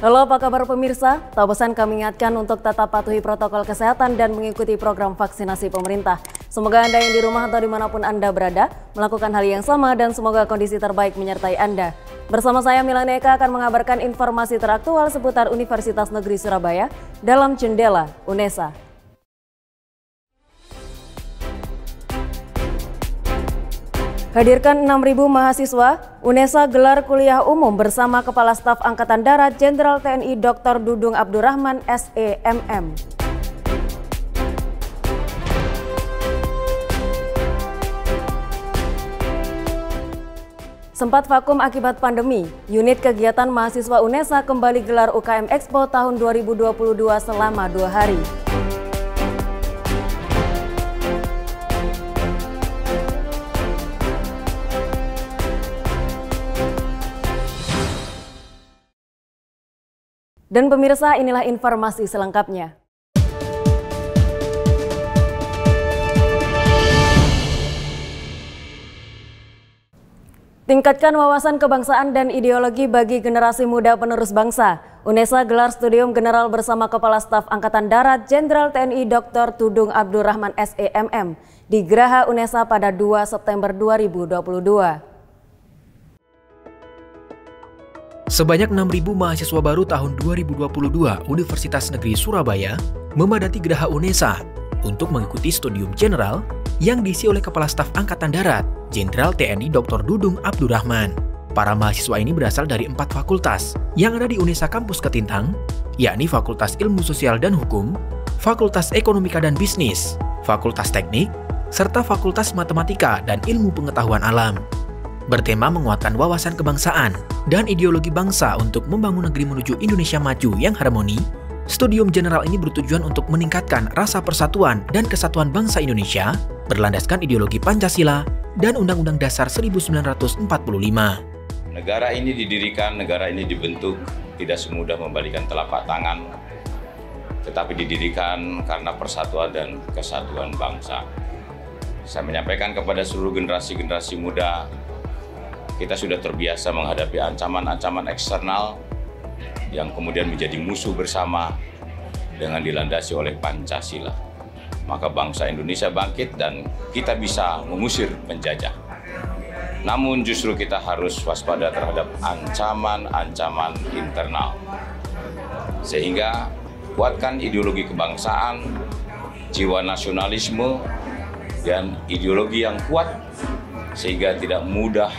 Halo, apa kabar pemirsa? Tak bosan kami ingatkan untuk tetap patuhi protokol kesehatan dan mengikuti program vaksinasi pemerintah. Semoga Anda yang di rumah atau dimanapun Anda berada melakukan hal yang sama dan semoga kondisi terbaik menyertai Anda. Bersama saya Milana Eka akan mengabarkan informasi teraktual seputar Universitas Negeri Surabaya dalam Jendela UNESA. Hadirkan 6.000 mahasiswa, UNESA gelar kuliah umum bersama Kepala Staf Angkatan Darat Jenderal TNI Dr. Dudung Abdurrahman SEMM. Sempat vakum akibat pandemi, unit kegiatan mahasiswa UNESA kembali gelar UKM Expo tahun 2022 selama 2 hari. Dan pemirsa, inilah informasi selengkapnya. Tingkatkan wawasan kebangsaan dan ideologi bagi generasi muda penerus bangsa. UNESA gelar studium general bersama Kepala Staf Angkatan Darat Jenderal TNI Dr. Dudung Abdurrahman SEMM di Geraha UNESA pada 2 September 2022. Sebanyak 6.000 mahasiswa baru tahun 2022 Universitas Negeri Surabaya memadati Geraha UNESA untuk mengikuti studium general yang diisi oleh Kepala Staf Angkatan Darat Jenderal TNI Dr. Dudung Abdurrahman. Para mahasiswa ini berasal dari 4 fakultas yang ada di UNESA Kampus Ketintang, yakni Fakultas Ilmu Sosial dan Hukum, Fakultas Ekonomika dan Bisnis, Fakultas Teknik, serta Fakultas Matematika dan Ilmu Pengetahuan Alam. Bertema menguatkan wawasan kebangsaan dan ideologi bangsa untuk membangun negeri menuju Indonesia maju yang harmoni, studium general ini bertujuan untuk meningkatkan rasa persatuan dan kesatuan bangsa Indonesia berlandaskan ideologi Pancasila dan Undang-Undang Dasar 1945. Negara ini didirikan, negara ini dibentuk tidak semudah membalikan telapak tangan, tetapi didirikan karena persatuan dan kesatuan bangsa. Saya menyampaikan kepada seluruh generasi-generasi muda, kita sudah terbiasa menghadapi ancaman-ancaman eksternal yang kemudian menjadi musuh bersama dengan dilandasi oleh Pancasila. Maka bangsa Indonesia bangkit dan kita bisa mengusir penjajah. Namun justru kita harus waspada terhadap ancaman-ancaman internal. Sehingga kuatkan ideologi kebangsaan, jiwa nasionalisme, dan ideologi yang kuat sehingga tidak mudah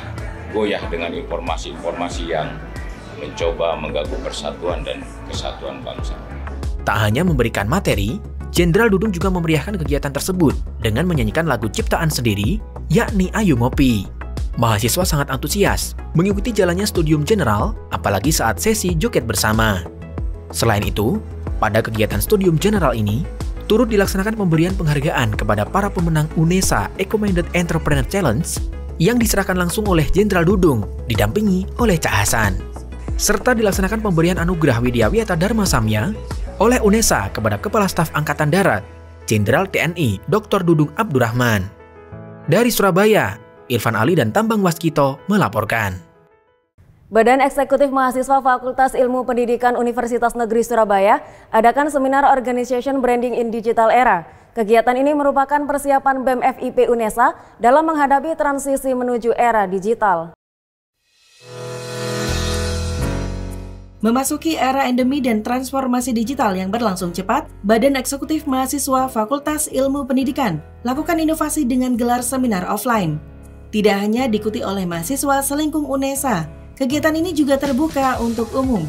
goyah dengan informasi-informasi yang mencoba mengganggu persatuan dan kesatuan bangsa. Tak hanya memberikan materi, Jenderal Dudung juga memeriahkan kegiatan tersebut dengan menyanyikan lagu ciptaan sendiri, yakni Ayo Ngopi. Mahasiswa sangat antusias mengikuti jalannya studium general, apalagi saat sesi joget bersama. Selain itu, pada kegiatan studium general ini, turut dilaksanakan pemberian penghargaan kepada para pemenang UNESA Eco-Minded Entrepreneur Challenge yang diserahkan langsung oleh Jenderal Dudung, didampingi oleh Cak Hasan. Serta dilaksanakan pemberian anugerah Widya Wiyata Dharma Samya oleh UNESA kepada Kepala Staf Angkatan Darat, Jenderal TNI Dr. Dudung Abdurrahman. Dari Surabaya, Irfan Ali dan Tambang Waskito melaporkan. Badan Eksekutif Mahasiswa Fakultas Ilmu Pendidikan Universitas Negeri Surabaya adakan seminar Organization Branding in Digital Era. Kegiatan ini merupakan persiapan BEM FIP UNESA dalam menghadapi transisi menuju era digital. Memasuki era endemi dan transformasi digital yang berlangsung cepat, Badan Eksekutif Mahasiswa Fakultas Ilmu Pendidikan lakukan inovasi dengan gelar seminar offline. Tidak hanya diikuti oleh mahasiswa selingkung UNESA, kegiatan ini juga terbuka untuk umum.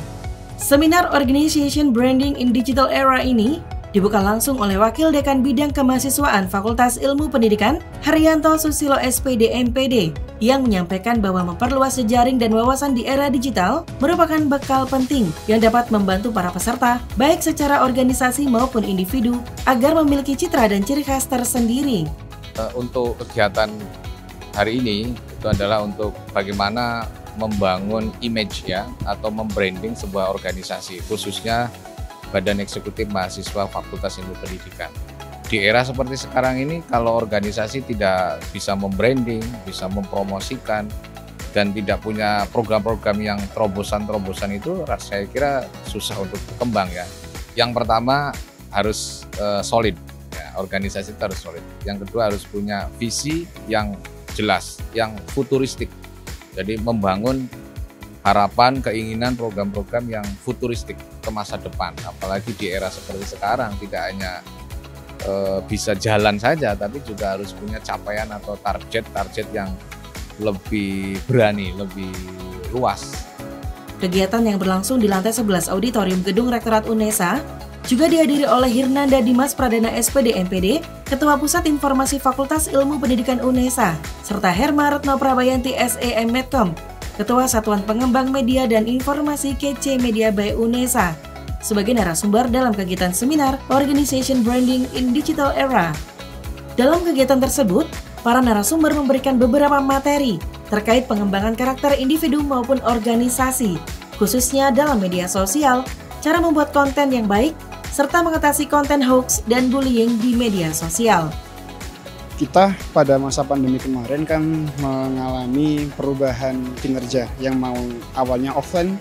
Seminar Organization Branding in Digital Era ini dibuka langsung oleh Wakil Dekan Bidang Kemahasiswaan Fakultas Ilmu Pendidikan, Haryanto Susilo SPD MPD, yang menyampaikan bahwa memperluas jejaring dan wawasan di era digital merupakan bekal penting yang dapat membantu para peserta, baik secara organisasi maupun individu, agar memiliki citra dan ciri khas tersendiri. Untuk kegiatan hari ini, itu adalah untuk bagaimana membangun image ya, atau membranding sebuah organisasi, khususnya Badan Eksekutif Mahasiswa Fakultas Ilmu Pendidikan. Di era seperti sekarang ini, kalau organisasi tidak bisa membranding, bisa mempromosikan, dan tidak punya program-program yang terobosan-terobosan itu, saya kira susah untuk berkembang ya. Yang pertama harus solid, ya, organisasi itu harus solid. Yang kedua harus punya visi yang jelas, yang futuristik. Jadi membangun harapan, keinginan, program-program yang futuristik ke masa depan. Apalagi di era seperti sekarang, tidak hanya bisa jalan saja, tapi juga harus punya capaian atau target yang lebih berani, lebih luas. Kegiatan yang berlangsung di lantai 11 Auditorium Gedung Rektorat UNESA juga dihadiri oleh Hirnanda Dimas Pradana SPD MPD, Ketua Pusat Informasi Fakultas Ilmu Pendidikan UNESA, serta Herma Retno Prabayanti SEM Medcom, Ketua Satuan Pengembang Media dan Informasi KC Media by UNESA, sebagai narasumber dalam kegiatan seminar Organization Branding in Digital Era. Dalam kegiatan tersebut, para narasumber memberikan beberapa materi terkait pengembangan karakter individu maupun organisasi, khususnya dalam media sosial, cara membuat konten yang baik, serta mengatasi konten hoax dan bullying di media sosial. Kita pada masa pandemi kemarin kan mengalami perubahan kinerja yang mau awalnya offline,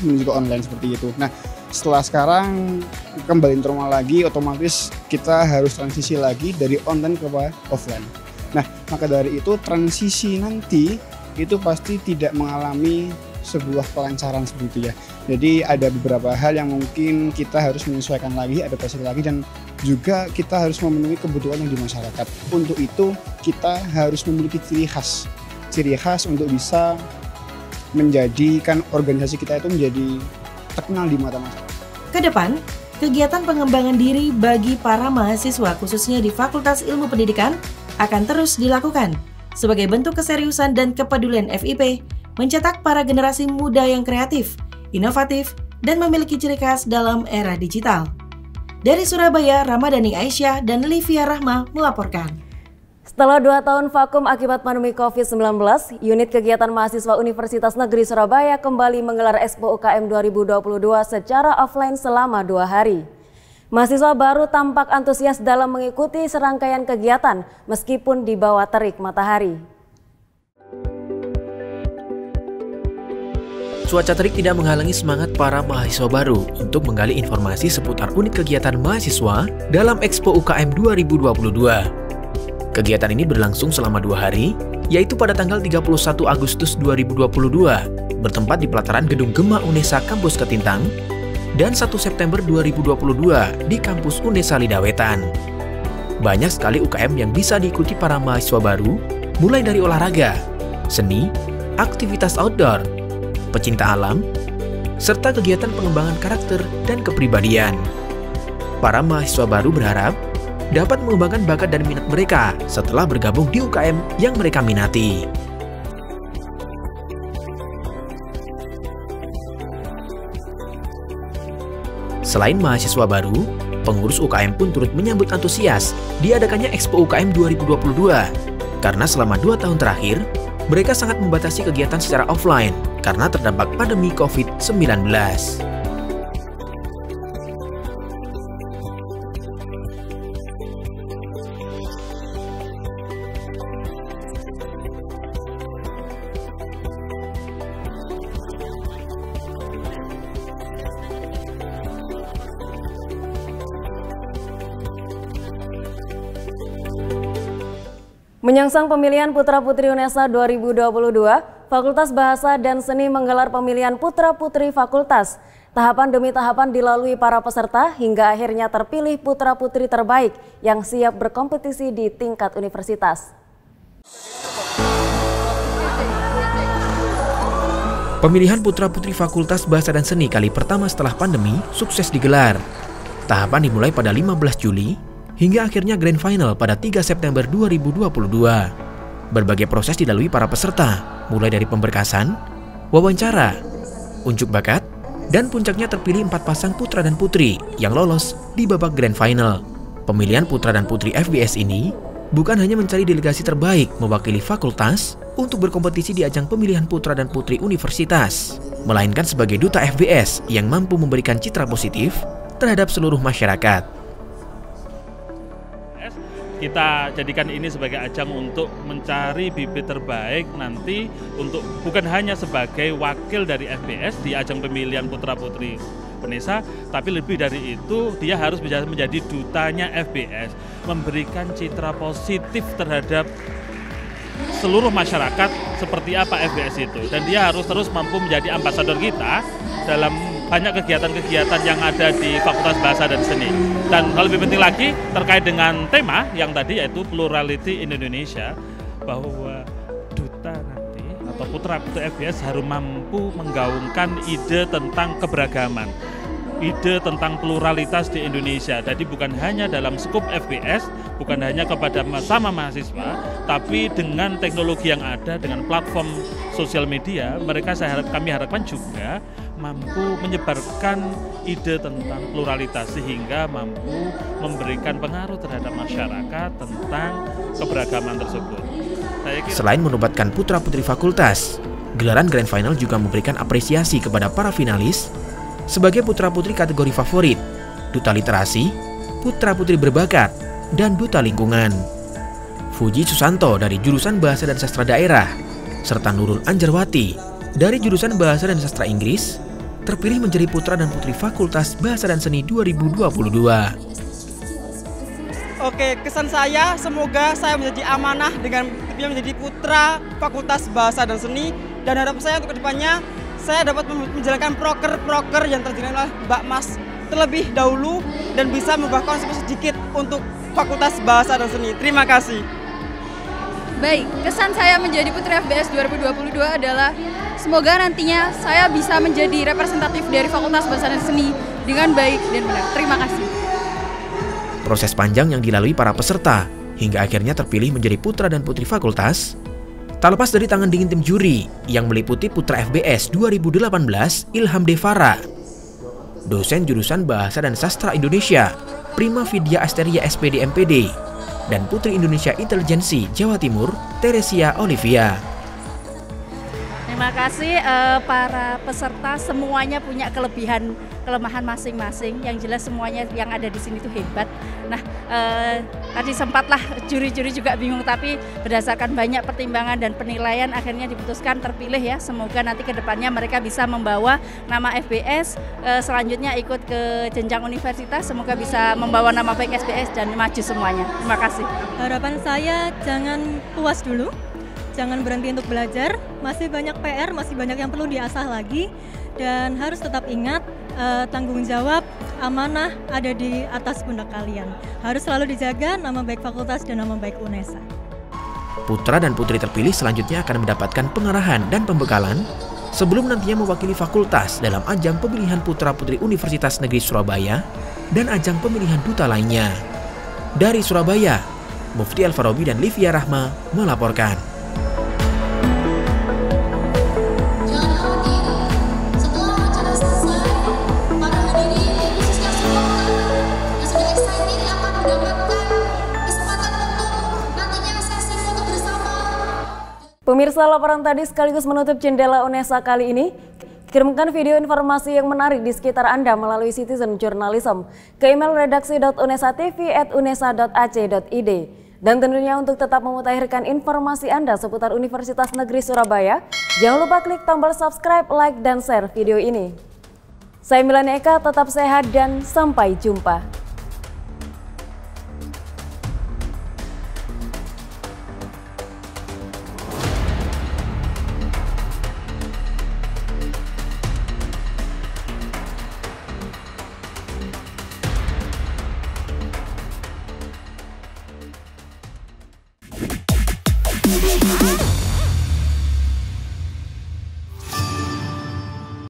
menuju ke online seperti itu. Nah, setelah sekarang kembali normal lagi, otomatis kita harus transisi lagi dari online ke offline. Nah, maka dari itu transisi nanti itu pasti tidak mengalami sebuah kelancaran seperti itu ya. Jadi ada beberapa hal yang mungkin kita harus menyesuaikan lagi, adaptasi lagi, dan juga kita harus memenuhi kebutuhan yang di masyarakat. Untuk itu kita harus memiliki ciri khas untuk bisa menjadikan organisasi kita itu menjadi terkenal di mata masyarakat. Kedepan, kegiatan pengembangan diri bagi para mahasiswa khususnya di Fakultas Ilmu Pendidikan akan terus dilakukan sebagai bentuk keseriusan dan kepedulian FIP mencetak para generasi muda yang kreatif, inovatif, dan memiliki ciri khas dalam era digital. Dari Surabaya, Ramadhani Aisyah dan Livia Rahma melaporkan. Setelah 2 tahun vakum akibat pandemi COVID-19, unit kegiatan mahasiswa Universitas Negeri Surabaya kembali menggelar Expo UKM 2022 secara offline selama 2 hari. Mahasiswa baru tampak antusias dalam mengikuti serangkaian kegiatan meskipun di bawah terik matahari. Cuaca terik tidak menghalangi semangat para mahasiswa baru untuk menggali informasi seputar unit kegiatan mahasiswa dalam Expo UKM 2022. Kegiatan ini berlangsung selama 2 hari, yaitu pada tanggal 31 Agustus 2022, bertempat di pelataran Gedung Gema UNESA Kampus Ketintang, dan 1 September 2022 di Kampus UNESA Lidawetan. Banyak sekali UKM yang bisa diikuti para mahasiswa baru, mulai dari olahraga, seni, aktivitas outdoor, pecinta alam, serta kegiatan pengembangan karakter dan kepribadian. Para mahasiswa baru berharap dapat mengembangkan bakat dan minat mereka setelah bergabung di UKM yang mereka minati. Selain mahasiswa baru, pengurus UKM pun turut menyambut antusias diadakannya Expo UKM 2022 karena selama 2 tahun terakhir mereka sangat membatasi kegiatan secara offline karena terdampak pandemi COVID-19. Menyongsong pemilihan Putra-Putri UNESA 2022, Fakultas Bahasa dan Seni menggelar pemilihan Putra-Putri Fakultas. Tahapan demi tahapan dilalui para peserta hingga akhirnya terpilih Putra-Putri terbaik yang siap berkompetisi di tingkat universitas. Pemilihan Putra-Putri Fakultas Bahasa dan Seni kali pertama setelah pandemi sukses digelar. Tahapan dimulai pada 15 Juli, hingga akhirnya Grand Final pada 3 September 2022. Berbagai proses dilalui para peserta, mulai dari pemberkasan, wawancara, unjuk bakat, dan puncaknya terpilih 4 pasang putra dan putri yang lolos di babak Grand Final. Pemilihan putra dan putri FBS ini bukan hanya mencari delegasi terbaik mewakili fakultas untuk berkompetisi di ajang pemilihan putra dan putri universitas, melainkan sebagai duta FBS yang mampu memberikan citra positif terhadap seluruh masyarakat. kita jadikan ini sebagai ajang untuk mencari bibit terbaik nanti untuk bukan hanya sebagai wakil dari FBS di ajang pemilihan putra-putri UNESA, tapi lebih dari itu dia harus bisa menjadi dutanya FBS, memberikan citra positif terhadap seluruh masyarakat seperti apa FBS itu, dan dia harus terus mampu menjadi ambasador kita dalam banyak kegiatan-kegiatan yang ada di Fakultas Bahasa dan Seni. Dan hal lebih penting lagi terkait dengan tema yang tadi yaitu Plurality in Indonesia, bahwa duta nanti atau putra-putri FBS harus mampu menggaungkan ide tentang keberagaman, ide tentang pluralitas di Indonesia. Jadi bukan hanya dalam skup FBS, bukan hanya kepada sama mahasiswa, tapi dengan teknologi yang ada, dengan platform sosial media, kami harapkan juga mampu menyebarkan ide tentang pluralitas sehingga mampu memberikan pengaruh terhadap masyarakat tentang keberagaman tersebut. Selain menobatkan putra-putri fakultas, gelaran Grand Final juga memberikan apresiasi kepada para finalis sebagai putra-putri kategori favorit, duta literasi, putra-putri berbakat, dan duta lingkungan. Fuji Susanto dari jurusan Bahasa dan Sastra Daerah, serta Nurul Anjarwati dari jurusan Bahasa dan Sastra Inggris terpilih menjadi putra dan putri Fakultas Bahasa dan Seni 2022. Oke, kesan saya semoga saya menjadi amanah dengan menjadi putra Fakultas Bahasa dan Seni, dan harapan saya untuk kedepannya saya dapat menjalankan proker-proker yang terdiri oleh Mbak Mas terlebih dahulu dan bisa mengubah konsep sedikit untuk Fakultas Bahasa dan Seni. Terima kasih. Baik, kesan saya menjadi Putri FBS 2022 adalah semoga nantinya saya bisa menjadi representatif dari Fakultas Bahasa dan Seni dengan baik dan benar. Terima kasih. Proses panjang yang dilalui para peserta hingga akhirnya terpilih menjadi putra dan putri fakultas tak lepas dari tangan dingin tim juri yang meliputi putra FBS 2018 Ilham Devara, dosen jurusan Bahasa dan Sastra Indonesia Prima Vidya Asteria SPD MPD, dan Putri Indonesia Intelijensi Jawa Timur Teresia Olivia. Terima kasih para peserta, semuanya punya kelemahan masing-masing. Yang jelas semuanya yang ada di sini itu hebat. Nah, tadi sempatlah juri-juri juga bingung, tapi berdasarkan banyak pertimbangan dan penilaian akhirnya diputuskan terpilih ya. Semoga nanti ke depannya mereka bisa membawa nama FBS selanjutnya ikut ke jenjang universitas. Semoga bisa membawa nama baik FBS dan maju semuanya. Terima kasih. Harapan saya jangan puas dulu. Jangan berhenti untuk belajar, masih banyak PR, masih banyak yang perlu diasah lagi, dan harus tetap ingat tanggung jawab, amanah ada di atas pundak kalian. Harus selalu dijaga nama baik fakultas dan nama baik UNESA. Putra dan putri terpilih selanjutnya akan mendapatkan pengarahan dan pembekalan sebelum nantinya mewakili fakultas dalam ajang pemilihan putra-putri Universitas Negeri Surabaya dan ajang pemilihan duta lainnya. Dari Surabaya, Mufti Al-Farabi dan Livia Rahma melaporkan. Pemirsa, laporan tadi sekaligus menutup Jendela UNESA kali ini. Kirimkan video informasi yang menarik di sekitar Anda melalui Citizen Journalism ke email redaksi.unesatv@unesa.ac.id. Dan tentunya untuk tetap memutakhirkan informasi Anda seputar Universitas Negeri Surabaya, jangan lupa klik tombol subscribe, like, dan share video ini. Saya Milani Eka, tetap sehat dan sampai jumpa.